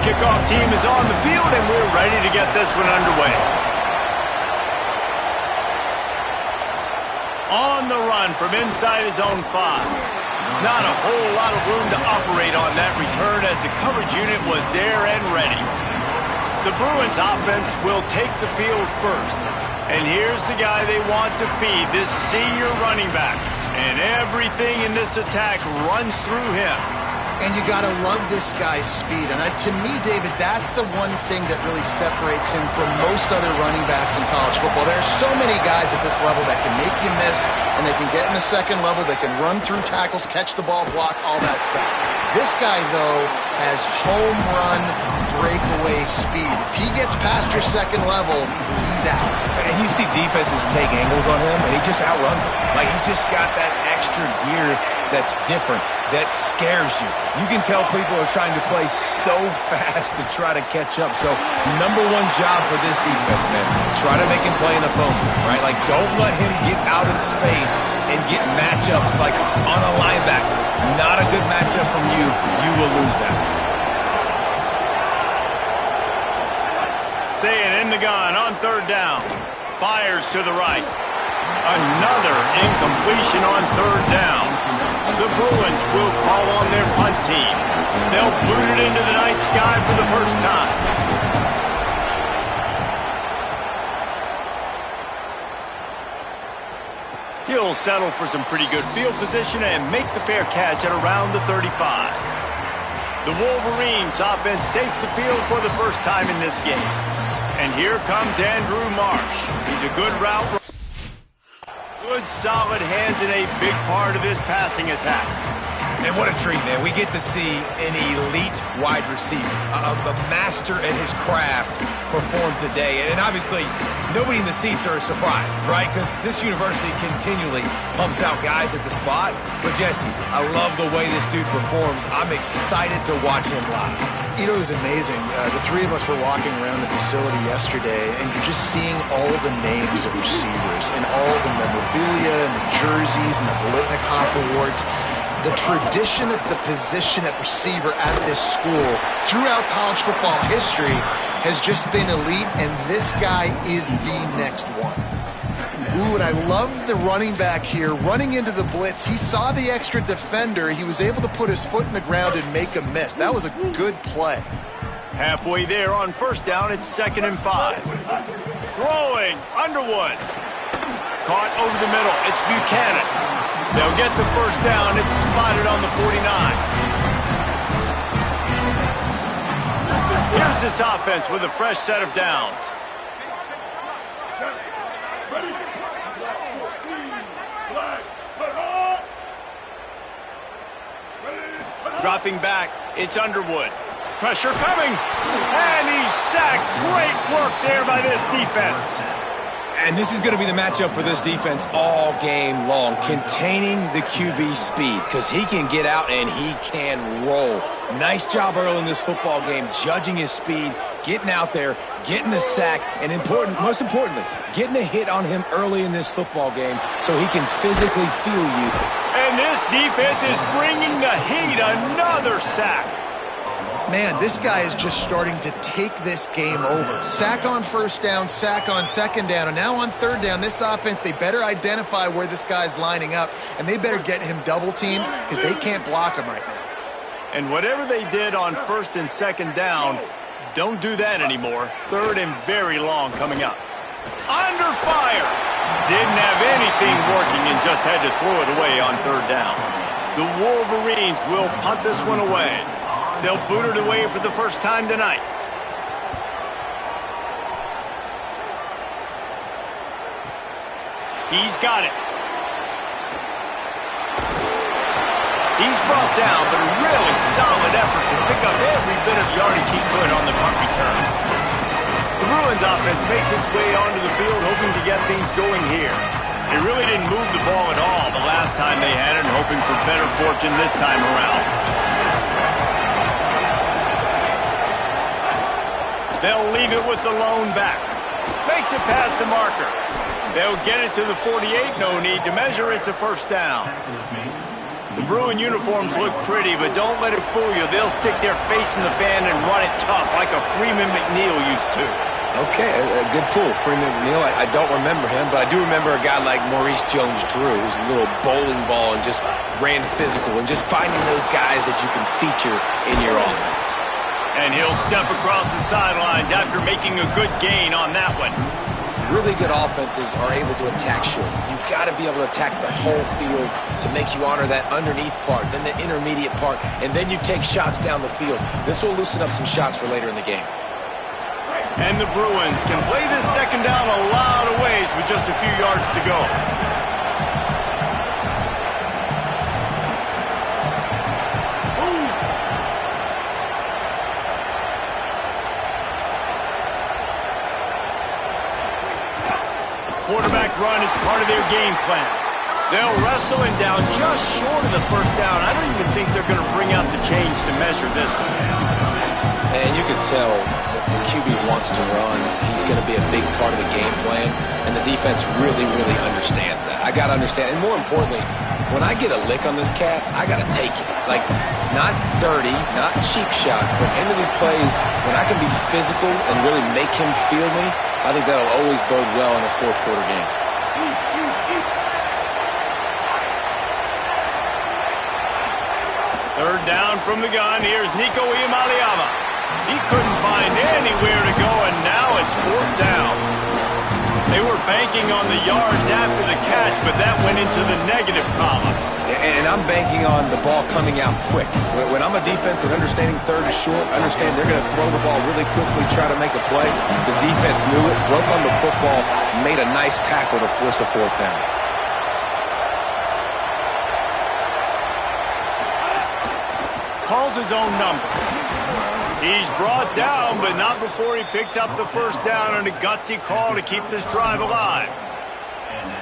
kickoff team is on the field, and we're ready to get this one underway. On the run from inside his own 5. Not a whole lot of room to operate on that return as the coverage unit was there and ready. The Bruins offense will take the field first. And here's the guy they want to feed, this senior running back. And everything in this attack runs through him. And you got to love this guy's speed. And to me, David, that's the one thing that really separates him from most other running backs in college football. There are so many guys at this level that can make you miss, and they can get in the second level, they can run through tackles, catch the ball, block, all that stuff. This guy, though, has home run breakaway speed. If he gets past your second level, he's out. And you see defenses take angles on him, and he just outruns them. Like, he's just got that extra gear that's different, that scares you. You can tell people are trying to play so fast to try to catch up. So, number one job for this defense, man, try to make him play in the phone booth, right? Like, don't let him get out in space and get matchups like on a linebacker. Not a good matchup from you. You will lose that. Saying in the gun on third down. Fires to the right. Another incompletion on third down. The Bruins will call on their punt team. They'll boot it into the night sky for the first time. He'll settle for some pretty good field position and make the fair catch at around the 35. The Wolverines offense takes the field for the first time in this game. And here comes Andrew Marsh. He's a good route runner. Good solid hands and a big part of this passing attack. And what a treat, man. We get to see an elite wide receiver, a master at his craft perform today. And obviously, nobody in the seats are surprised, right? Because this university continually pumps out guys at the spot. But, Jesse, I love the way this dude performs. I'm excited to watch him live. You know, it was amazing. The three of us were walking around the facility yesterday, and you're just seeing all the names of receivers and all the memorabilia and the jerseys and the Bolitnikoff awards. The tradition of the position at receiver at this school throughout college football history has just been elite, and this guy is the next one. Ooh, and I love the running back here. Running into the blitz, he saw the extra defender. He was able to put his foot in the ground and make a miss. That was a good play. Halfway there on first down, it's 2nd and 5. Throwing, Underwood. Caught over the middle, it's Buchanan. They'll get the first down. It's spotted on the 49. Here's this offense with a fresh set of downs. Dropping back, it's Underwood. Pressure coming, and he's sacked. Great work there by this defense. And this is going to be the matchup for this defense all game long, containing the QB speed, because he can get out and he can roll. Nice job early in this football game, judging his speed, getting out there, getting the sack, and most importantly, getting a hit on him early in this football game so he can physically feel you. And this defense is bringing the heat. Another sack. Man, this guy is just starting to take this game over. Sack on first down, sack on second down, and now on third down, this offense, they better identify where this guy's lining up, and they better get him double-teamed because they can't block him right now. And whatever they did on first and second down, don't do that anymore. Third and very long coming up. Under fire. Didn't have anything working and just had to throw it away on third down. The Wolverines will punt this one away. They'll boot it away for the first time tonight. He's got it. He's brought down, but a really solid effort to pick up every bit of yardage he could on the punt return. The Bruins offense makes its way onto the field, hoping to get things going here. They really didn't move the ball at all the last time they had it, and hoping for better fortune this time around. They'll leave it with the lone back. Makes it past the marker. They'll get it to the 48. No need to measure. It's a first down. The Bruin uniforms look pretty, but don't let it fool you. They'll stick their face in the fan and run it tough like a Freeman McNeil used to. Okay, a good pull. Freeman McNeil, I don't remember him, but I do remember a guy like Maurice Jones-Drew, who's a little bowling ball and just ran physical, and just finding those guys that you can feature in your offense. And he'll step across the sidelines after making a good gain on that one. Really good offenses are able to attack short. You've got to be able to attack the whole field to make you honor that underneath part, then the intermediate part, and then you take shots down the field. This will loosen up some shots for later in the game. And the Bruins can play this second down a lot of ways with just a few yards to go. Quarterback run is part of their game plan. They'll wrestle him down just short of the first down. I don't even think they're going to bring out the chains to measure this one. And you can tell the QB wants to run. He's going to be a big part of the game plan, and the defense really, really understands that. I got to understand, and more importantly, when I get a lick on this cat, I got to take it. Like, not dirty, not cheap shots, but end of the plays, when I can be physical and really make him feel me, I think that'll always bode well in a fourth quarter game. Third down from the gun. Here's Nico Iamaleava. He couldn't find anywhere to go, and now it's fourth down. They were banking on the yards after the catch, but that went into the negative column. And I'm banking on the ball coming out quick. When I'm a defense and understanding third is short, understand they're going to throw the ball really quickly, try to make a play. The defense knew it, broke on the football, made a nice tackle to force a fourth down. Calls his own number. He's brought down, but not before he picks up the first down, and a gutsy call to keep this drive alive.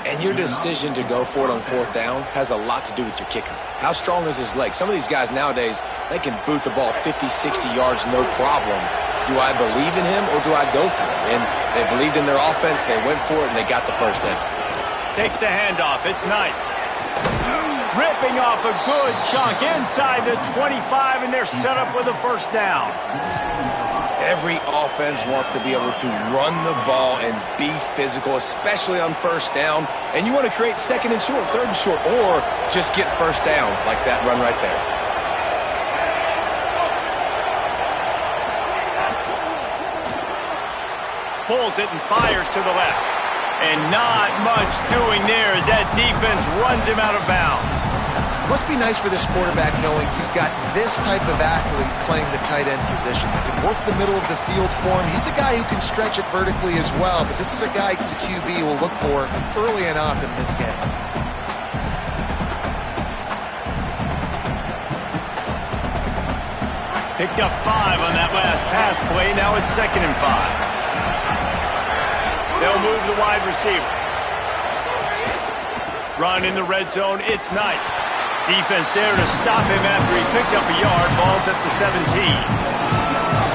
And your decision to go for it on fourth down has a lot to do with your kicker. How strong is his leg? Some of these guys nowadays, they can boot the ball 50, 60 yards, no problem. Do I believe in him or do I go for it? And they believed in their offense, they went for it, and they got the first down. Takes the handoff. It's Knight. Ripping off a good chunk inside the 25, and they're set up with a first down. Every offense wants to be able to run the ball and be physical, especially on first down. And you want to create second and short, third and short, or just get first downs like that run right there. Pulls it and fires to the left. And not much doing there as that defense runs him out of bounds. Must be nice for this quarterback knowing he's got this type of athlete playing the tight end position that can work the middle of the field for him. He's a guy who can stretch it vertically as well, but this is a guy the QB will look for early and often in this game. Picked up 5 on that last pass play. Now it's 2nd and 5. They'll move the wide receiver. Run in the red zone. It's Knight. Defense there to stop him after he picked up a yard. Ball's at the 17.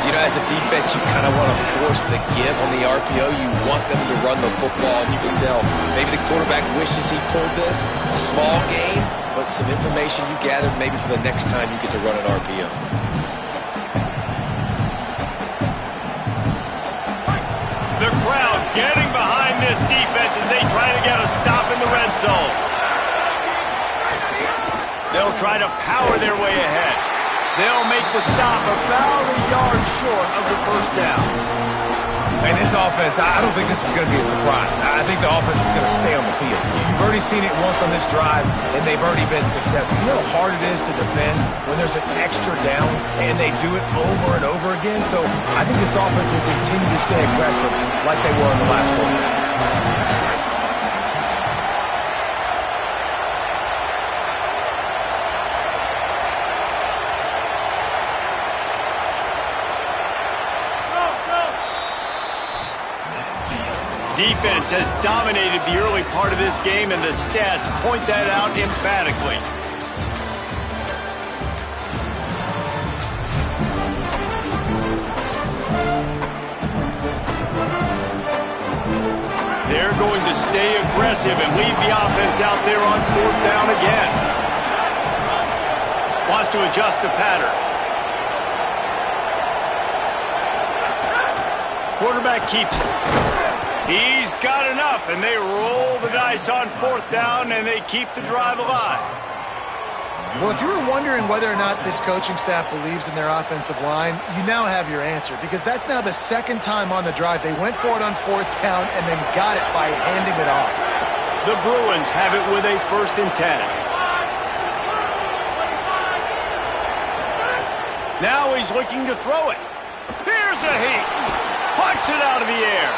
You know, as a defense, you kind of want to force the give on the RPO. You want them to run the football, and you can tell maybe the quarterback wishes he pulled this. Small gain, but some information you gathered maybe for the next time you get to run an RPO. The crowd getting behind this defense as they try to get a stop in the red zone. They'll try to power their way ahead. They'll make the stop about a yard short of the first down. And this offense, I don't think this is going to be a surprise. I think the offense is going to stay on the field. You've already seen it once on this drive, and they've already been successful. You know how hard it is to defend when there's an extra down, and they do it over and over again? So I think this offense will continue to stay aggressive like they were in the last 4 minutes. Defense has dominated the early part of this game, and the stats point that out emphatically. They're going to stay aggressive and leave the offense out there on fourth down again. to adjust the pattern. Quarterback keeps it. He's got enough, and they roll the dice on 4th down, and they keep the drive alive. Well, if you were wondering whether or not this coaching staff believes in their offensive line, you now have your answer, because that's now the 2nd time on the drive. They went for it on 4th down and then got it by handing it off. The Bruins have it with a 1st and 10. Now he's looking to throw it. Here's a heat. Plucks it out of the air.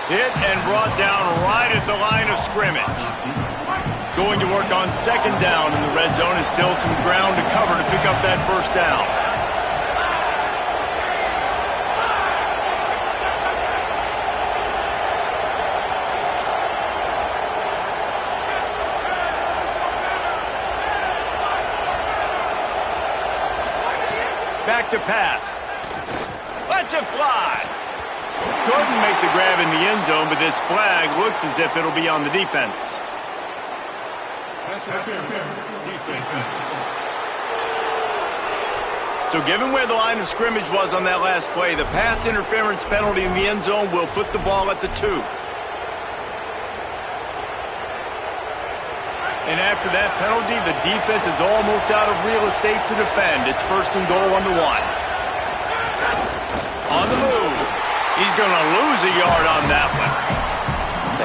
Hit and brought down right at the line of scrimmage. Going to work on 2nd down in the red zone. Is still some ground to cover to pick up that 1st down. Back to pass. Lets it fly. Couldn't make the grab in the end zone, but this flag looks as if it'll be on the defense. So given where the line of scrimmage was on that last play, the pass interference penalty in the end zone will put the ball at the 2. And after that penalty, the defense is almost out of real estate to defend. It's 1st and goal on the 1. On the move. He's going to lose a yard on that one.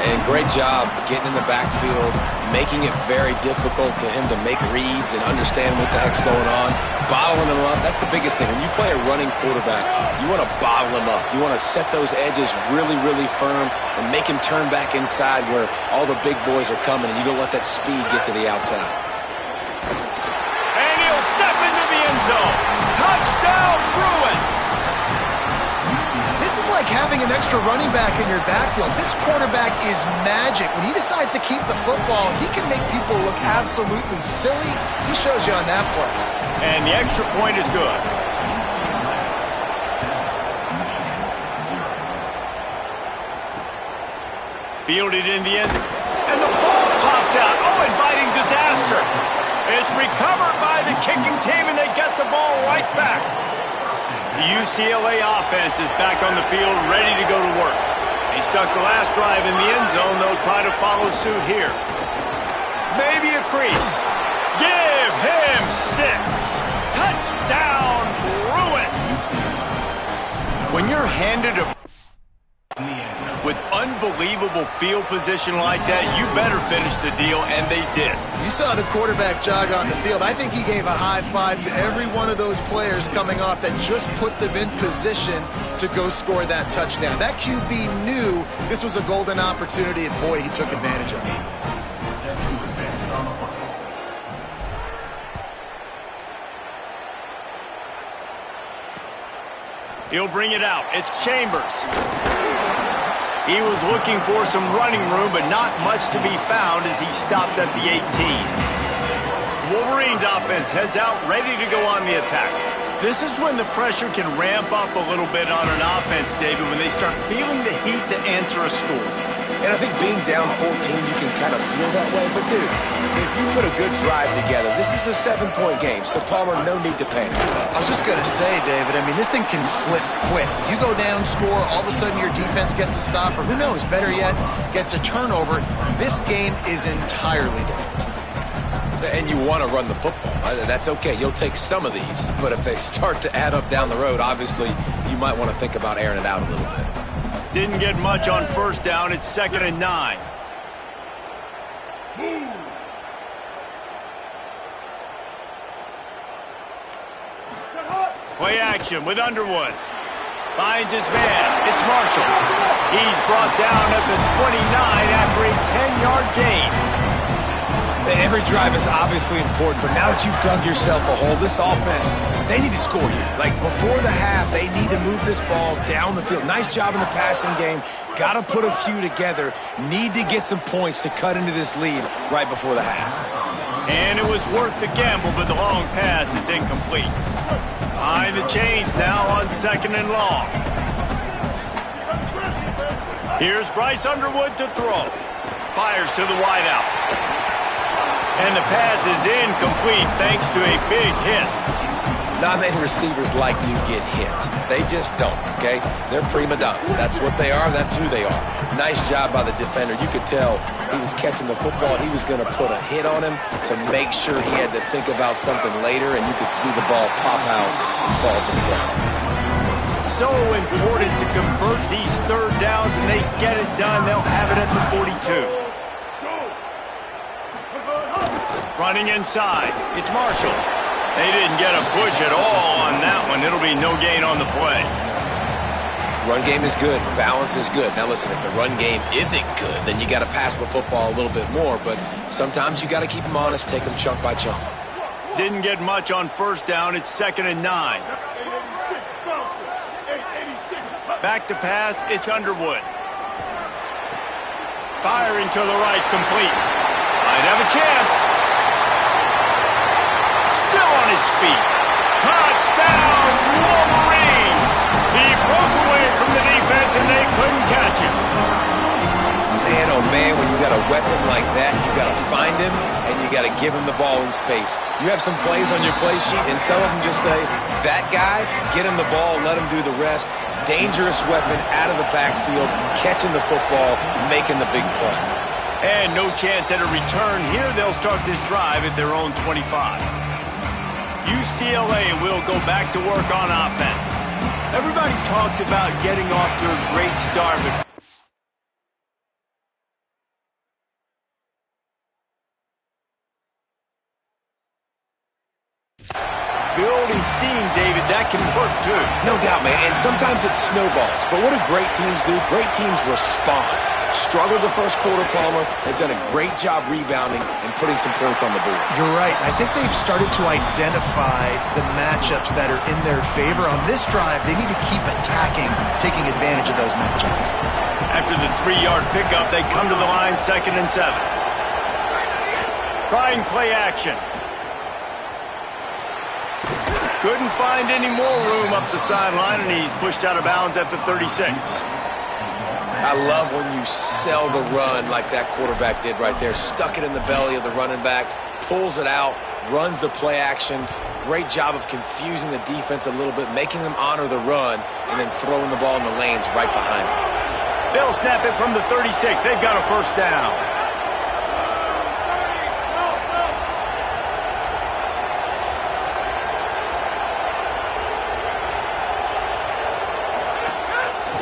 And great job getting in the backfield, making it very difficult to him to make reads and understand what the heck's going on, bottling him up. That's the biggest thing. When you play a running quarterback, you want to bottle him up. You want to set those edges really, really firm and make him turn back inside where all the big boys are coming, and you don't let that speed get to the outside. And he'll step into the end zone. Touchdown, Bruins! This is like having an extra running back in your backfield. This quarterback is magic. When he decides to keep the football, he can make people look absolutely silly. He shows you on that play. And the extra point is good. Fielded in the end. And the ball pops out. Oh, inviting disaster. It's recovered by the kicking team, and they get the ball right back. The UCLA offense is back on the field, ready to go to work. They stuck the last drive in the end zone. They'll try to follow suit here. Maybe a crease. Give him 6. Touchdown, Bruins. When you're handed a with unbelievable field position like that, you better finish the deal, and they did. You saw the quarterback jog on the field. I think he gave a high five to every one of those players coming off that just put them in position to go score that touchdown. That QB knew this was a golden opportunity, and boy, he took advantage of it. He'll bring it out. It's Chambers. He was looking for some running room, but not much to be found as he stopped at the 18. Wolverines offense heads out, ready to go on the attack. This is when the pressure can ramp up a little bit on an offense, David, when they start feeling the heat to answer a score. And I think being down 14, you can kind of feel that way. But, dude, if you put a good drive together, this is a 7-point game. So, Palmer, no need to panic. I was just going to say, David, I mean, this thing can flip quick. You go down, score, all of a sudden your defense gets a stop, or who knows, better yet, gets a turnover. This game is entirely different. And you want to run the football. That's okay. You'll take some of these. But if they start to add up down the road, obviously, you might want to think about airing it out a little bit. Didn't get much on 1st down. It's 2nd and 9. Play action with Underwood. Finds his man. It's Marshall. He's brought down at the 29 after a 10-yard gain. Every drive is obviously important, but now that you've dug yourself a hole, this offense, they need to score here. Like, before the half, they need to move this ball down the field. Nice job in the passing game. Got to put a few together. Need to get some points to cut into this lead right before the half. And it was worth the gamble, but the long pass is incomplete. Behind the chains now on 2nd and long. Here's Bryce Underwood to throw. Fires to the wideout. And the pass is incomplete thanks to a big hit. Not many receivers like to get hit. They just don't, okay? They're prima donnas. That's what they are. That's who they are. Nice job by the defender. You could tell he was catching the football. He was going to put a hit on him to make sure he had to think about something later, and you could see the ball pop out and fall to the ground. So important to convert these third downs, and they get it done. They'll have it at the 42. Running inside. It's Marshall. They didn't get a push at all on that one. It'll be no gain on the play. Run game is good. Balance is good. Now listen, if the run game isn't good, then you got to pass the football a little bit more. But sometimes you got to keep them honest, take them chunk by chunk. Didn't get much on first down. It's 2nd and 9. Back to pass. It's Underwood. Firing to the right, complete. Might have a chance. Still on his feet. Touchdown, Wolverines! He broke away from the defense and they couldn't catch him. Man, oh man, when you got a weapon like that, you got to find him and you got to give him the ball in space. You have some plays on your play sheet and some of them just say, that guy, get him the ball, let him do the rest. Dangerous weapon out of the backfield, catching the football, making the big play. And no chance at a return here. They'll start this drive at their own 25. UCLA will go back to work on offense. Everybody talks about getting off to a great start, but building steam, David, that can work too. No doubt, man, and sometimes it snowballs. But what do great teams do? Great teams respond. Struggled the first quarter, Palmer. They've done a great job rebounding and putting some points on the board. You're right. I think they've started to identify the matchups that are in their favor. On this drive, they need to keep attacking, taking advantage of those matchups. After the 3-yard pickup, they come to the line 2nd and 7. Trying play action. Couldn't find any more room up the sideline, and he's pushed out of bounds at the 36. I love when you sell the run like that quarterback did right there. Stuck it in the belly of the running back, pulls it out, runs the play action. Great job of confusing the defense a little bit, making them honor the run, and then throwing the ball in the lanes right behind them. They'll snap it from the 36. They've got a first down.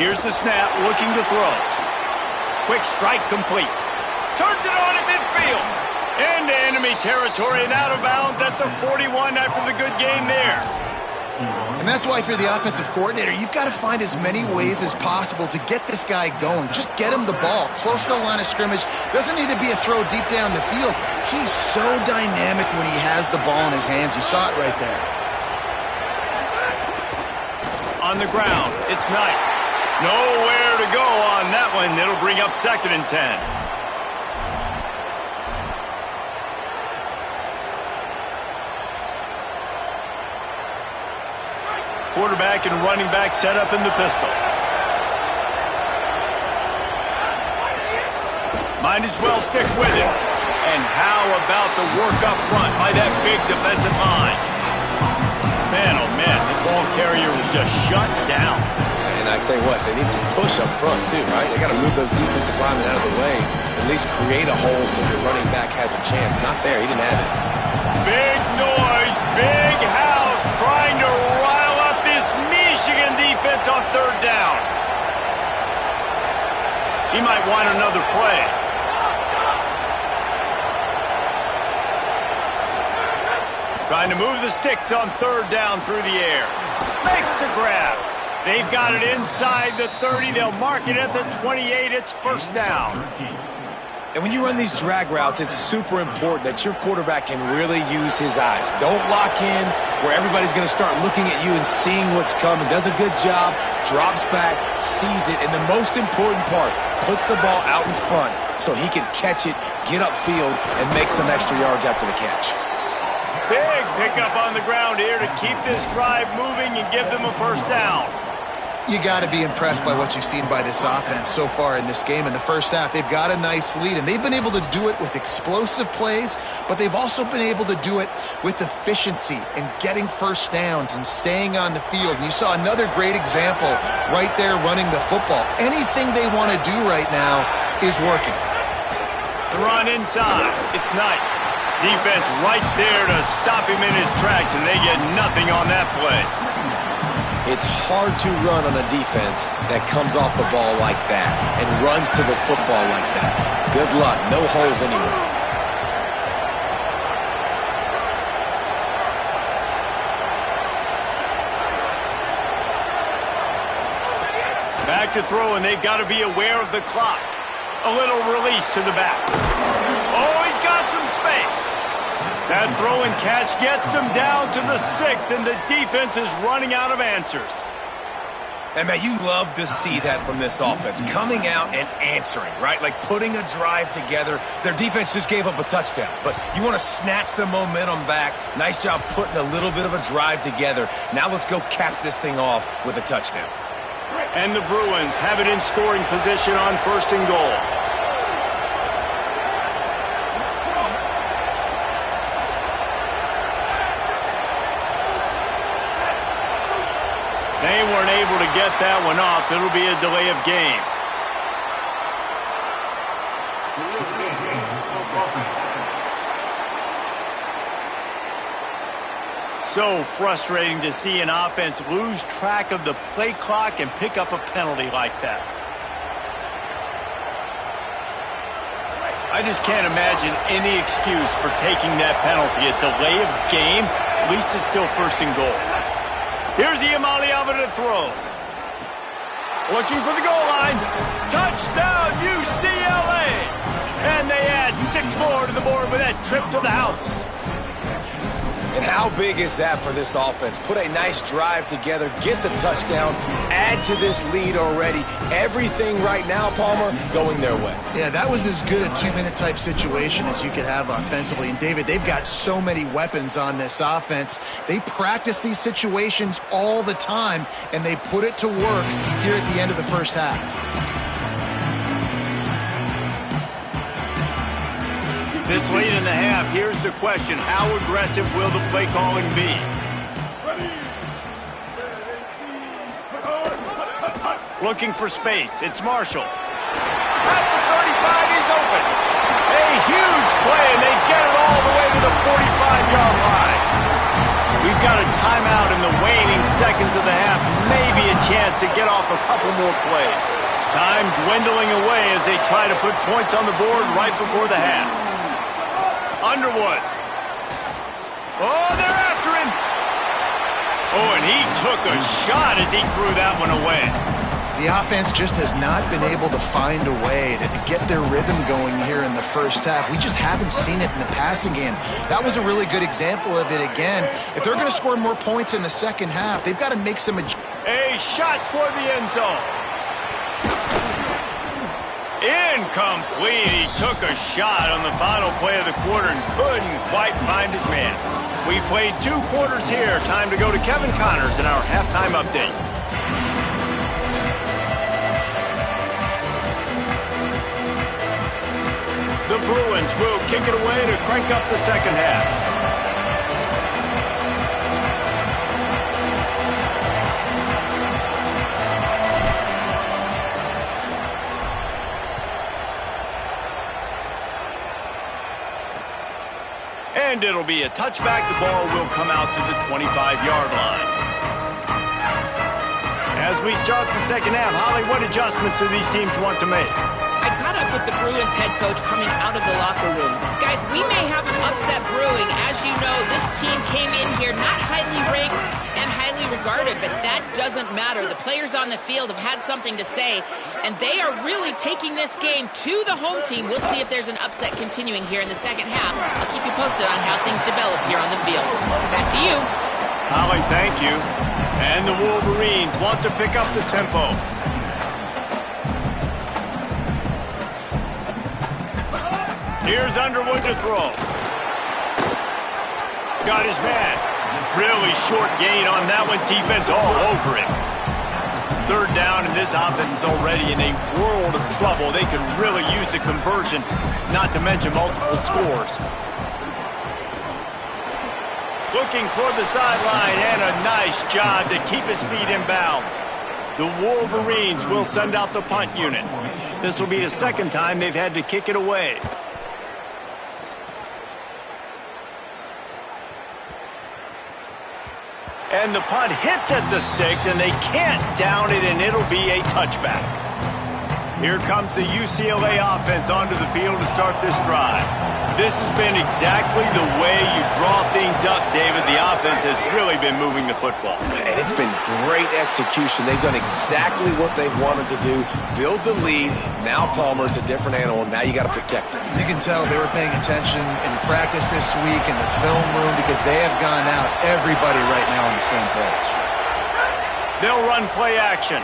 Here's the snap, looking to throw. Quick strike complete. Turns it on in midfield. Into enemy territory and out of bounds at the 41 after the good game there. And that's why if you're the offensive coordinator, you've got to find as many ways as possible to get this guy going. Just get him the ball close to the line of scrimmage. Doesn't need to be a throw deep down the field. He's so dynamic when he has the ball in his hands. You saw it right there. On the ground, it's Knight. Nowhere to go on that one. It'll bring up 2nd and 10. Quarterback and running back set up in the pistol. Might as well stick with it. And how about the work up front by that big defensive line? Man, oh man, the ball carrier was just shut down. And I tell you what, they need some push up front too, right? They got to move those defensive linemen out of the way, at least create a hole so your running back has a chance. Not there, he didn't have it. Big noise, big house, trying to rile up this Michigan defense on 3rd down. He might want another play. Trying to move the sticks on 3rd down through the air. Makes the grab. They've got it inside the 30. They'll mark it at the 28. It's first down. And when you run these drag routes, it's super important that your quarterback can really use his eyes. Don't lock in where everybody's going to start looking at you and seeing what's coming. Does a good job, drops back, sees it, and the most important part, puts the ball out in front so he can catch it, get upfield, and make some extra yards after the catch. Big pickup on the ground here to keep this drive moving and give them a first down. You got to be impressed by what you've seen by this offense so far in this game. In the first half, they've got a nice lead, and they've been able to do it with explosive plays, but they've also been able to do it with efficiency and getting first downs and staying on the field. And you saw another great example right there running the football. Anything they want to do right now is working. The run inside. It's Knight. Defense right there to stop him in his tracks, and they get nothing on that play. It's hard to run on a defense that comes off the ball like that and runs to the football like that. Good luck. No holes anywhere. Back to throw, and they've got to be aware of the clock. A little release to the back. Oh, he's got some space. That throw and catch gets them down to the 6, and the defense is running out of answers. And, man, you love to see that from this offense, coming out and answering, right? Like putting a drive together. Their defense just gave up a touchdown, but you want to snatch the momentum back. Nice job putting a little bit of a drive together. Now let's go cap this thing off with a touchdown. And the Bruins have it in scoring position on 1st and goal. They weren't able to get that one off. It'll be a delay of game. So frustrating to see an offense lose track of the play clock and pick up a penalty like that. I just can't imagine any excuse for taking that penalty. A delay of game, at least it's still 1st and goal. Here's Iamaleava to throw. Looking for the goal line. Touchdown, UCLA! And they add 6 more to the board with that trip to the house. And how big is that for this offense? Put a nice drive together, get the touchdown, add to this lead already. Everything right now, Palmer, going their way. Yeah, that was as good a 2-minute type situation as you could have offensively. And, David, they've got so many weapons on this offense. They practice these situations all the time, and they put it to work here at the end of the first half. This late in the half, here's the question. How aggressive will the play calling be? Looking for space. It's Marshall. At the 35, he's open. A huge play, and they get it all the way to the 45-yard line. We've got a timeout in the waning seconds of the half. Maybe a chance to get off a couple more plays. Time dwindling away as they try to put points on the board right before the half. Underwood. Oh, they're after him. Oh, and he took a shot as he threw that one away. The offense just has not been able to find a way to get their rhythm going here in the first half. We just haven't seen it in the passing game. That was a really good example of it again. If they're going to score more points in the second half, they've got to make some adjustments. A shot toward the end zone. Incomplete. He took a shot on the final play of the quarter and couldn't quite find his man. We played 2 quarters here. Time to go to Kevin Connors in our halftime update. The Bruins will kick it away to crank up the second half. And it'll be a touchback. The ball will come out to the 25-yard line. As we start the second half, Holly, what adjustments do these teams want to make? I caught up with the Bruins head coach coming out of the locker room. Guys, we may have an upset brewing. As you know, this team came in here not highly ranked and highly regarded, but that doesn't matter. The players on the field have had something to say, and they are really taking this game to the home team. We'll see if there's an upset continuing here in the second half. I'll keep you posted on how things develop here on the field. Back to you. Holly, thank you. And the Wolverines want to pick up the tempo. Here's Underwood to throw. Got his man. Really short gain on that one. Defense all over him. Third down, and this offense is already in a world of trouble. They could really use a conversion, not to mention multiple scores. Looking toward the sideline, and a nice job to keep his feet in bounds. The Wolverines will send out the punt unit. This will be the second time they've had to kick it away. And the punt hits at the 6, and they can't down it, and it'll be a touchback. Here comes the UCLA offense onto the field to start this drive. This has been exactly the way you draw things up, David. The offense has really been moving the football. And it's been great execution. They've done exactly what they've wanted to do. Build the lead. Now Palmer's a different animal. Now you got to protect him. You can tell they were paying attention in practice this week in the film room because they have gone out, everybody right now on the same page. They'll run play action,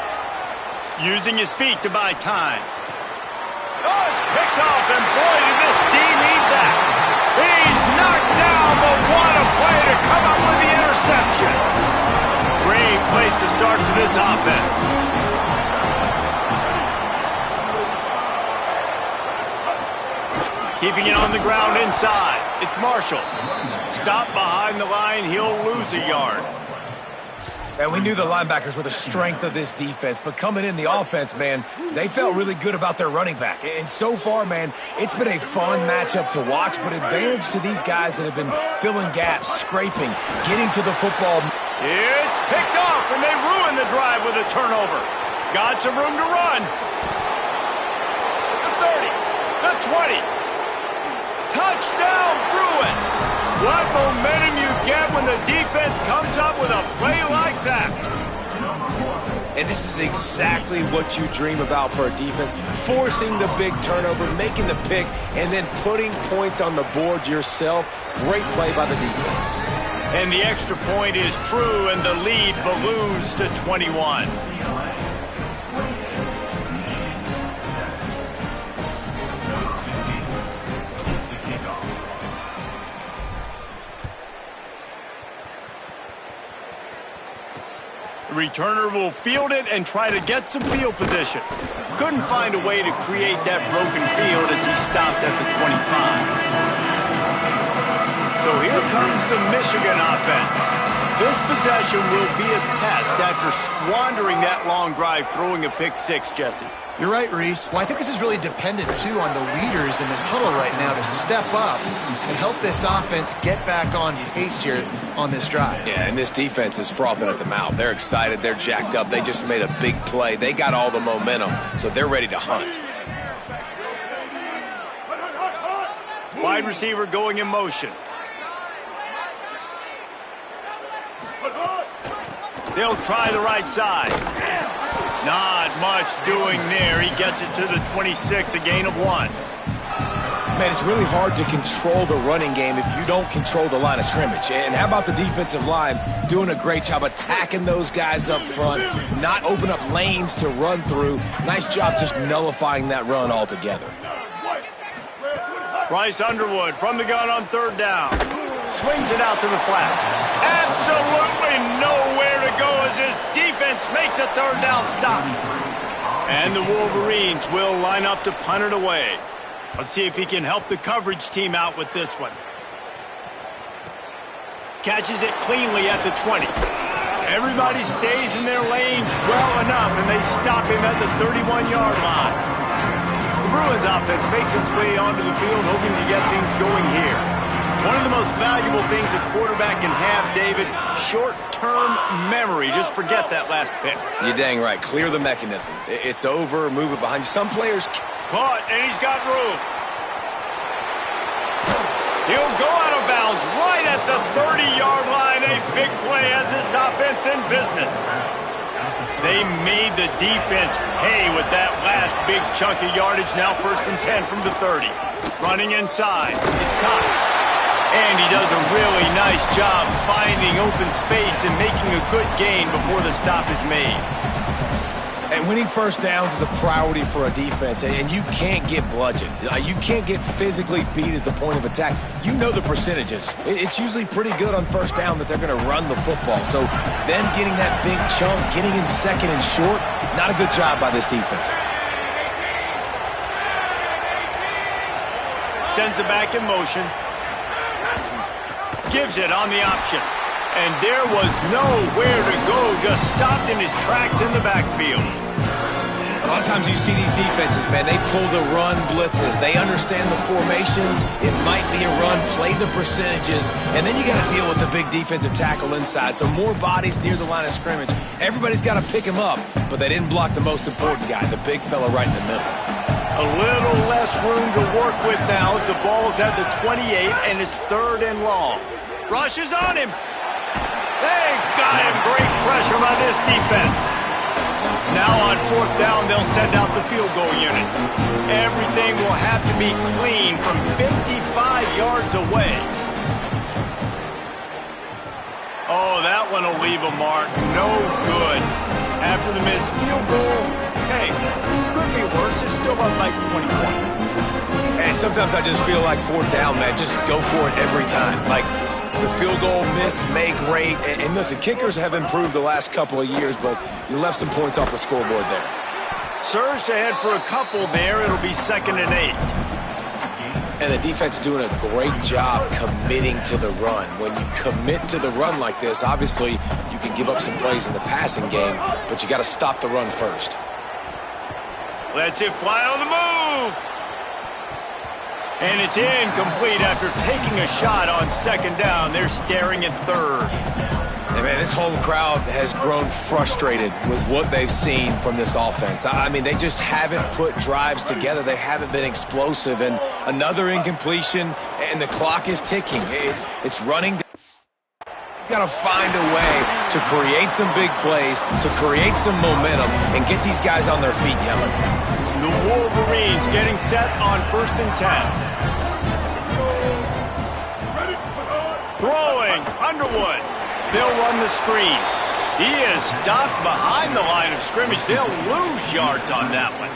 using his feet to buy time. Oh, it's picked off, and boy, did this D need that. He's knocked down, but what a play to come up with the interception. Great place to start for this offense. Keeping it on the ground inside. It's Marshall. Stop behind the line, he'll lose a yard. And we knew the linebackers were the strength of this defense, but coming in the offense, man, they felt really good about their running back. And so far, man, it's been a fun matchup to watch, but advantage to these guys that have been filling gaps, scraping, getting to the football. It's picked off, and they ruin the drive with a turnover. Got some room to run. The 30, the 20. Touchdown, Bruins. What momentum you get when the defense comes up with a play like that. And this is exactly what you dream about for a defense. Forcing the big turnover, making the pick, and then putting points on the board yourself. Great play by the defense. And the extra point is true, and the lead balloons to 21. Returner will field it and try to get some field position. Couldn't find a way to create that broken field as he stopped at the 25. So here comes the Michigan offense. This possession will be a test after squandering that long drive throwing a pick six, Jesse. You're right, Reese. Well, I think this is really dependent, too, on the leaders in this huddle right now to step up and help this offense get back on pace here on this drive. Yeah, and this defense is frothing at the mouth. They're excited. They're jacked up. They just made a big play. They got all the momentum, so they're ready to hunt. Wide receiver going in motion. They'll try the right side. Not much doing there. He gets it to the 26, a gain of 1. Man, it's really hard to control the running game if you don't control the line of scrimmage. And how about the defensive line doing a great job attacking those guys up front, not open up lanes to run through. Nice job just nullifying that run altogether. Bryce Underwood from the gun on third down. Swings it out to the flat. Absolutely nowhere to go as his defense makes a third down stop. And the Wolverines will line up to punt it away. Let's see if he can help the coverage team out with this one. Catches it cleanly at the 20. Everybody stays in their lanes well enough, and they stop him at the 31-yard line. The Bruins offense makes its way onto the field, hoping to get things going here. One of the most valuable things a quarterback can have, David, short-term memory. Just forget that last pick. You're dang right. Clear the mechanism. It's over. Move it behind you. Some players... Caught, and he's got room. He'll go out of bounds right at the 30-yard line. A big play as this offense in business. They made the defense pay with that last big chunk of yardage. Now 1st and 10 from the 30. Running inside. It's Cox. And he does a really nice job finding open space and making a good gain before the stop is made. And winning first downs is a priority for a defense, and you can't get bludgeoned. You can't get physically beat at the point of attack. You know the percentages. It's usually pretty good on first down that they're going to run the football. So them getting that big chunk, getting in second and short, Not a good job by this defense. Sends it back in motion. Gives it on the option. And there was nowhere to go, just stopped in his tracks in the backfield. A lot of times you see these defenses, man, they pull the run blitzes. They understand the formations. It might be a run, play the percentages, and then you got to deal with the big defensive tackle inside. So more bodies near the line of scrimmage. Everybody's got to pick him up, but they didn't block the most important guy, the big fella right in the middle. A little less room to work with now as the ball's at the 28, and it's 3rd and long. Rushes on him. They got him. Great pressure by this defense. Now on 4th down, they'll send out the field goal unit. Everything will have to be clean from 55 yards away. Oh, that one will leave a mark. No good. After the missed field goal, hey, could be worse. It's still up like 20 points. And sometimes I just feel like 4th down, man, just go for it every time. Like, the field goal miss, make great. And listen, kickers have improved the last couple of years, but you left some points off the scoreboard there. Surged ahead for a couple there. It'll be 2nd and 8. And the defense is doing a great job committing to the run. When you commit to the run like this, obviously you can give up some plays in the passing game, but you got to stop the run first. Lets it fly on the move. And it's incomplete after taking a shot on 2nd down. They're staring at 3rd. And man, this home crowd has grown frustrated with what they've seen from this offense. I mean, they just haven't put drives together. They haven't been explosive. And another incompletion, and the clock is ticking. It's running. You got to find a way to create some big plays, to create some momentum, and get these guys on their feet yelling. The Wolverines getting set on 1st and 10. Throwing, Underwood. They'll run the screen. He is stopped behind the line of scrimmage. They'll lose yards on that one.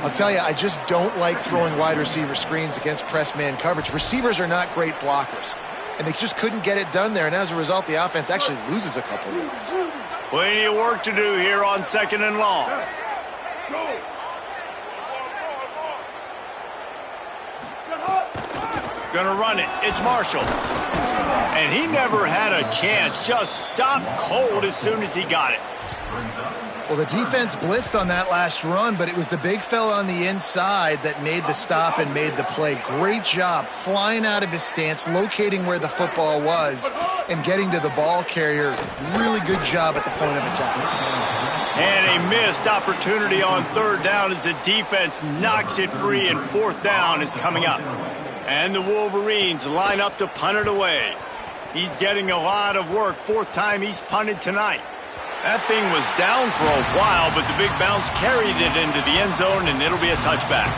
I'll tell you, I just don't like throwing wide receiver screens against press man coverage. Receivers are not great blockers, and they just couldn't get it done there. And as a result, the offense actually loses a couple of yards. Plenty of work to do here on 2nd and long. Gonna run it. It's Marshall. And he never had a chance. Just stopped cold as soon as he got it. Well, the defense blitzed on that last run, but it was the big fella on the inside that made the stop and made the play. Great job flying out of his stance, locating where the football was, and getting to the ball carrier. Really good job at the point of attack. And a missed opportunity on 3rd down as the defense knocks it free, and 4th down is coming up. And the Wolverines line up to punt it away. He's getting a lot of work. 4th time he's punted tonight. That thing was down for a while, but the big bounce carried it into the end zone, and it'll be a touchback.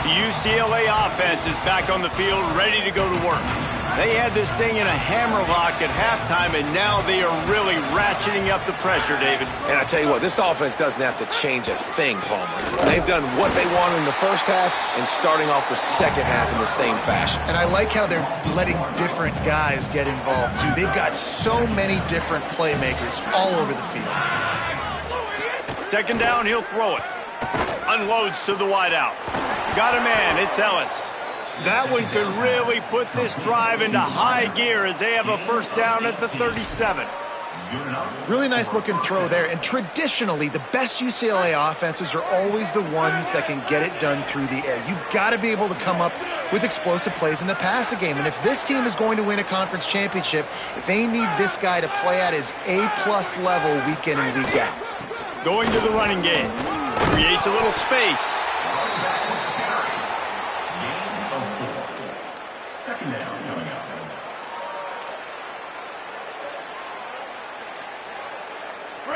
The UCLA offense is back on the field, ready to go to work. They had this thing in a hammerlock at halftime, and now they are really ratcheting up the pressure, David. And I tell you what, this offense doesn't have to change a thing, Palmer. They've done what they wanted in the first half and starting off the second half in the same fashion. And I like how they're letting different guys get involved, too. They've got so many different playmakers all over the field. 2nd down, he'll throw it. Unloads to the wideout. Got a man, it's Ellis. That one could really put this drive into high gear as they have a 1st down at the 37. Really nice looking throw there. And traditionally, the best UCLA offenses are always the ones that can get it done through the air. You've got to be able to come up with explosive plays in the passing game. And if this team is going to win a conference championship, they need this guy to play at his A-plus level week in and week out. Going to the running game. Creates a little space.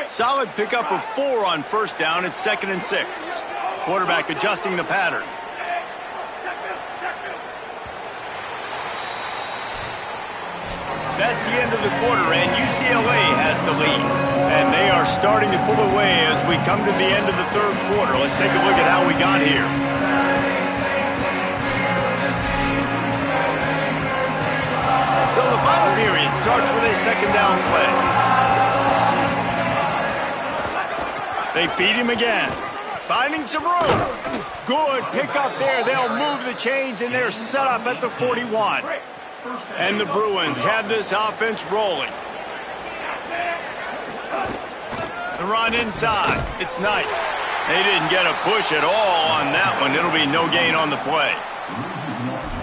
Solid pickup of 4 on 1st down. It's 2nd and 6. Quarterback adjusting the pattern. That's the end of the quarter, and UCLA has the lead. And they are starting to pull away as we come to the end of the 3rd quarter. Let's take a look at how we got here. So the final period starts with a 2nd down play. They feed him again. Finding some room. Good pickup there. They'll move the chains, and they're set up at the 41. And the Bruins have this offense rolling. The run inside. It's Knight. They didn't get a push at all on that one. It'll be no gain on the play.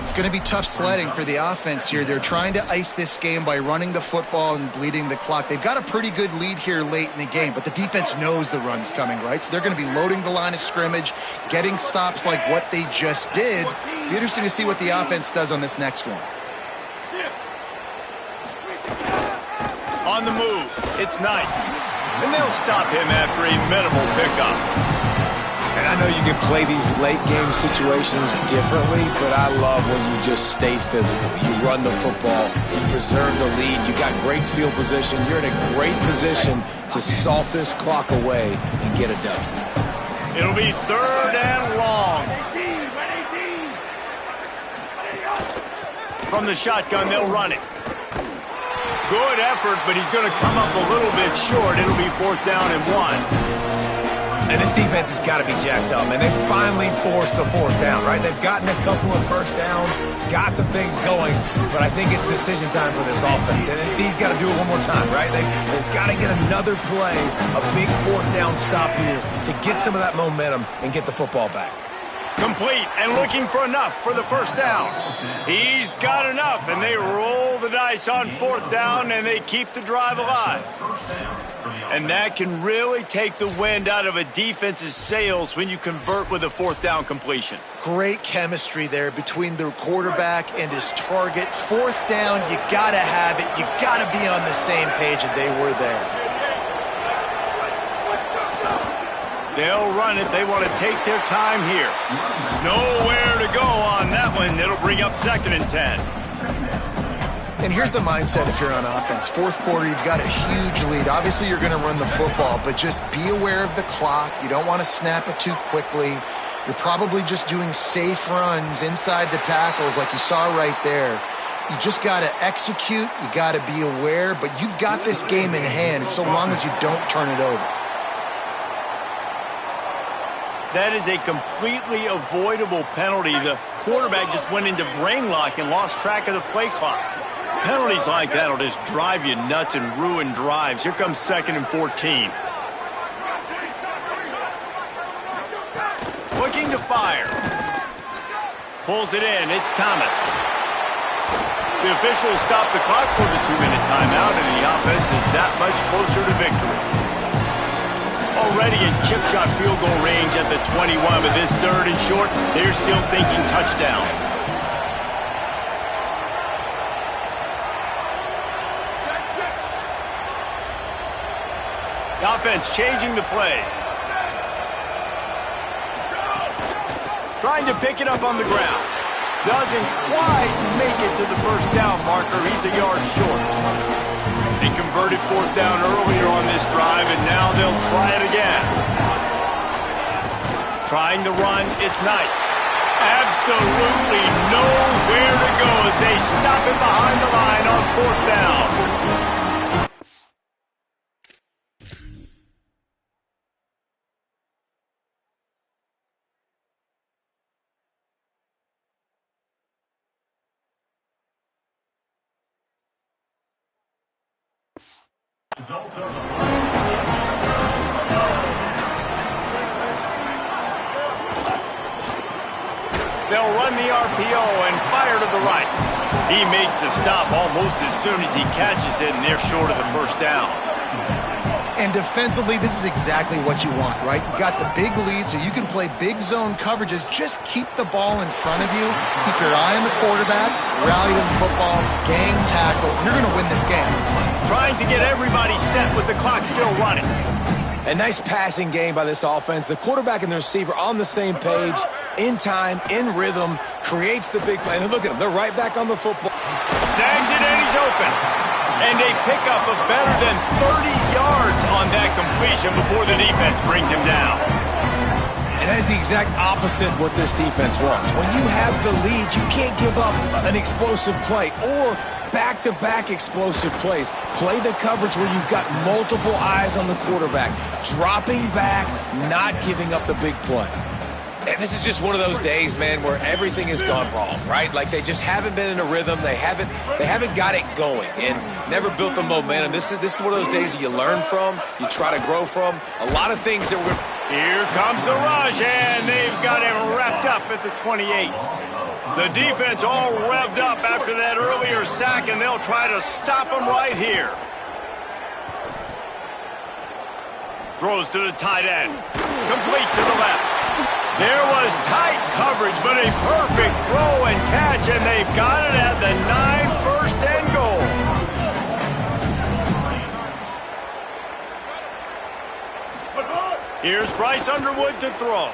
It's going to be tough sledding for the offense here. They're trying to ice this game by running the football and bleeding the clock. They've got a pretty good lead here late in the game, but the defense knows the run's coming, right? So they're going to be loading the line of scrimmage, getting stops like what they just did. It'll be interesting to see what the offense does on this next one. On the move, it's Knight. And they'll stop him after a minimal pickup. And I know you can play these late game situations differently, but I love when you just stay physical. You run the football, you preserve the lead, you got great field position, you're in a great position to salt this clock away and get a W. It'll be 3rd and long. From the shotgun, they'll run it. Good effort, but he's going to come up a little bit short. It'll be 4th down and 1. And this defense has got to be jacked up, and they finally forced the 4th down, right? They've gotten a couple of first downs, got some things going, but I think it's decision time for this offense. And this D's got to do it one more time, right? They've got to get another play, a big 4th down stop here to get some of that momentum and get the football back. Complete and looking for enough for the 1st down. He's got enough, and they roll the dice on 4th down, and they keep the drive alive. And that can really take the wind out of a defense's sails when you convert with a 4th down completion. Great chemistry there between the quarterback and his target. 4th down, you got to have it. You got to be on the same page, and they were there. They'll run it. They want to take their time here. Nowhere to go on that one. It'll bring up 2nd and 10. And here's the mindset if you're on offense. 4th quarter, you've got a huge lead. Obviously, you're going to run the football, but just be aware of the clock. You don't want to snap it too quickly. You're probably just doing safe runs inside the tackles like you saw right there. You just got to execute. You got to be aware, but you've got this game in hand so long as you don't turn it over. That is a completely avoidable penalty. The quarterback just went into brain lock and lost track of the play clock. Penalties like that will just drive you nuts and ruin drives. Here comes 2nd and 14. Looking to fire. Pulls it in. It's Thomas. The officials stop the clock for the 2-minute timeout, and the offense is that much closer to victory. Already in chip shot field goal range at the 21, but this 3rd and short, they're still thinking touchdown. The offense changing the play. Trying to pick it up on the ground. Doesn't quite make it to the 1st down marker. He's a yard short. They converted 4th down earlier on this drive, and now they'll try it again. Trying to run, it's Knight. Absolutely nowhere to go as they stop him behind the line on 4th down. They'll run the RPO and fire to the right. He makes the stop almost as soon as he catches it, and they're short of the 1st down. And defensively, this is exactly what you want, right? You got the big lead, so you can play big zone coverages. Just keep the ball in front of you. Keep your eye on the quarterback. Rally to the football. Gang tackle. You're going to win this game. Trying to get everybody set with the clock still running. A nice passing game by this offense. The quarterback and the receiver on the same page, in time, in rhythm, creates the big play. And look at them. They're right back on the football. Snags it, and he's open. And a pickup of better than 30 yards on that completion before the defense brings him down. And that is the exact opposite what this defense wants. When you have the lead, you can't give up an explosive play or back-to-back explosive plays. Play the coverage where you've got multiple eyes on the quarterback. Dropping back, not giving up the big play. And this is just one of those days, man, where everything has gone wrong, right? Like they just haven't been in a rhythm. They haven't got it going and never built the momentum. This is one of those days that you learn from, you try to grow from. A lot of things that we're... Here comes the rush, and they've got him wrapped up at the 28. The defense all revved up after that earlier sack, and they'll try to stop him right here. Throws to the tight end. Complete to the left. There was tight coverage, but a perfect throw and catch, and they've got it at the 9, first and goal. Here's Bryce Underwood to throw.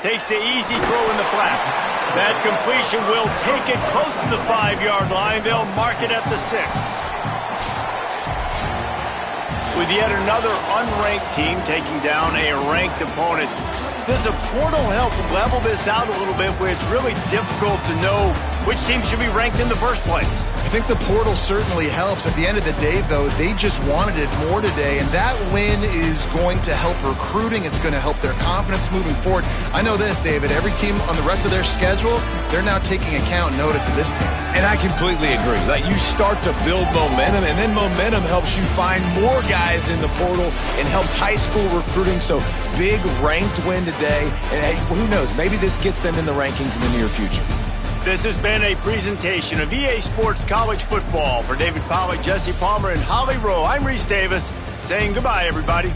Takes the easy throw in the flat. That completion will take it close to the 5-yard line. They'll mark it at the 6. With yet another unranked team taking down a ranked opponent, does a portal help level this out a little bit where it's really difficult to know which team should be ranked in the first place? I think the portal certainly helps. At the end of the day, though, they just wanted it more today, and that win is going to help recruiting. It's going to help their confidence moving forward. I know this, David, every team on the rest of their schedule, they're now taking account and notice of this team. And I completely agree. Like, you start to build momentum, and then momentum helps you find more guys in the portal and helps high school recruiting. So big ranked win today, and hey, who knows, maybe this gets them in the rankings in the near future. This has been a presentation of EA Sports College Football. For David Pollack, Jesse Palmer, and Holly Rowe, I'm Reese Davis saying goodbye, everybody.